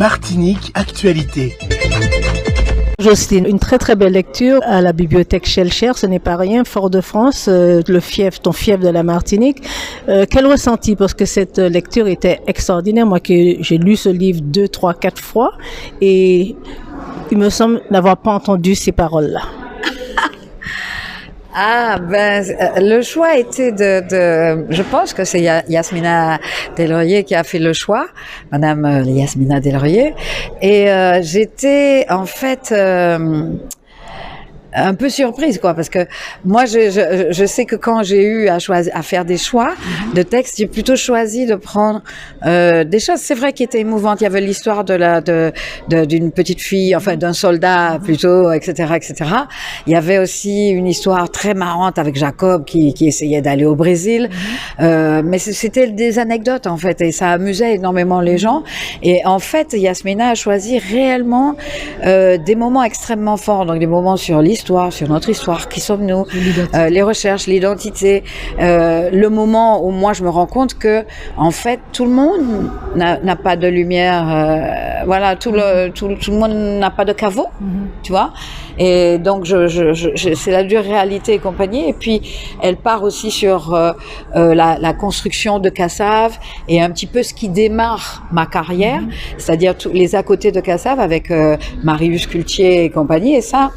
Martinique Actualité. Jocelyne, une très très belle lecture à la bibliothèque Schellcher, ce n'est pas rien, Fort-de-France, le fief, ton fief de la Martinique. Quel ressenti? Parce que cette lecture était extraordinaire. Moi, que j'ai lu ce livre 2, 3, 4 fois et il me semble n'avoir pas entendu ces paroles-là. Le choix était je pense que c'est Yasmina Delroyer qui a fait le choix, Madame Yasmina Delroyer, et j'étais en fait un peu surprise, quoi, parce que moi je sais que quand j'ai eu à faire des choix de textes, j'ai plutôt choisi de prendre des choses, c'est vrai, qui étaient émouvantes. Il y avait l'histoire d'une petite fille, enfin d'un soldat plutôt, etc., etc. Il y avait aussi une histoire très marrante avec Jacob qui essayait d'aller au Brésil, mais c'était des anecdotes en fait, et ça amusait énormément les gens. Et en fait, Yasmina a choisi réellement des moments extrêmement forts, donc des moments sur l'histoire, sur notre histoire, qui sommes-nous, les recherches, l'identité, le moment où moi je me rends compte que en fait tout le monde n'a pas de lumière, voilà, tout le monde n'a pas de caveau, tu vois, et donc c'est la dure réalité et compagnie. Et puis elle part aussi sur la construction de Cassave et un petit peu ce qui démarre ma carrière, c'est-à-dire tous les à côté de Cassave avec Marius Cultier et compagnie. Et ça,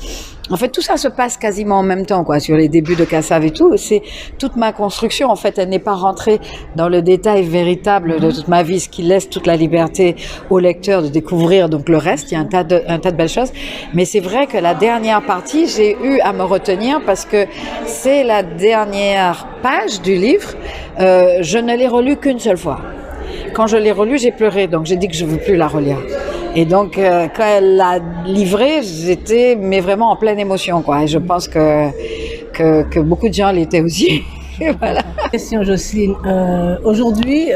en fait, tout ça se passe quasiment en même temps, quoi, sur les débuts de Cassave et tout. C'est toute ma construction. En fait, elle n'est pas rentrée dans le détail véritable de toute ma vie, ce qui laisse toute la liberté au lecteur de découvrir donc le reste. Il y a un tas de belles choses. Mais c'est vrai que la dernière partie, j'ai eu à me retenir parce que c'est la dernière page du livre. Je ne l'ai relue qu'une seule fois. Quand je l'ai relue, j'ai pleuré. Donc, j'ai dit que je ne veux plus la relire. Et donc, quand elle l'a livré, j'étais vraiment en pleine émotion, quoi. Et je pense que beaucoup de gens l'étaient aussi. Voilà. Question, Jocelyne. Aujourd'hui,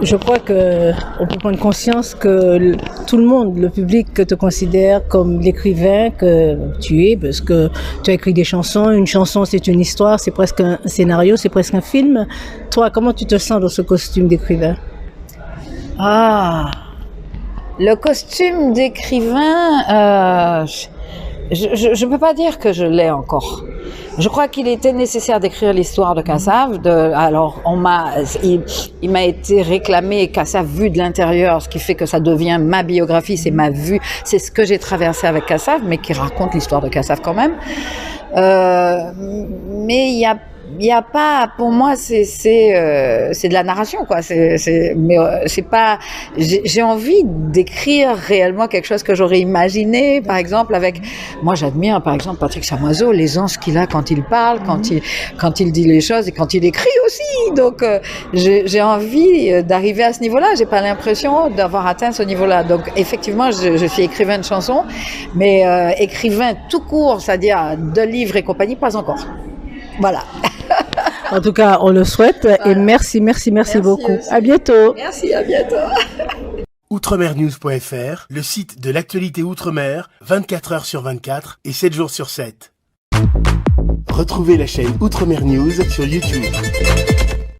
je crois que on peut prendre conscience que tout le monde, le public, te considère comme l'écrivain que tu es, parce que tu as écrit des chansons. Une chanson, c'est une histoire, c'est presque un scénario, c'est presque un film. Toi, comment tu te sens dans ce costume d'écrivain? Le costume d'écrivain, je ne peux pas dire que je l'ai encore. Je crois qu'il était nécessaire d'écrire l'histoire de Cassave. Il m'a été réclamé Cassave vu de l'intérieur, ce qui fait que ça devient ma biographie, c'est ma vue, c'est ce que j'ai traversé avec Cassave, mais qui raconte l'histoire de Cassave quand même. Mais il y a pas, pour moi, c'est de la narration, quoi. Mais c'est pas. J'ai envie d'écrire réellement quelque chose que j'aurais imaginé, par exemple, moi, j'admire, par exemple, Patrick Chamoiseau, l'aisance qu'il a quand il parle, quand il dit les choses et quand il écrit aussi. Donc, j'ai envie d'arriver à ce niveau-là. J'ai pas l'impression d'avoir atteint ce niveau-là. Donc, effectivement, je suis écrivain de chansons, mais écrivain tout court, c'est-à-dire de livres et compagnie, pas encore. Voilà. En tout cas, on le souhaite. Voilà. Et merci beaucoup. Aussi. À bientôt. Merci, à bientôt. Outremernews.fr, le site de l'actualité Outre-mer, 24 heures sur 24 et 7 jours sur 7. Retrouvez la chaîne Outremer News sur YouTube.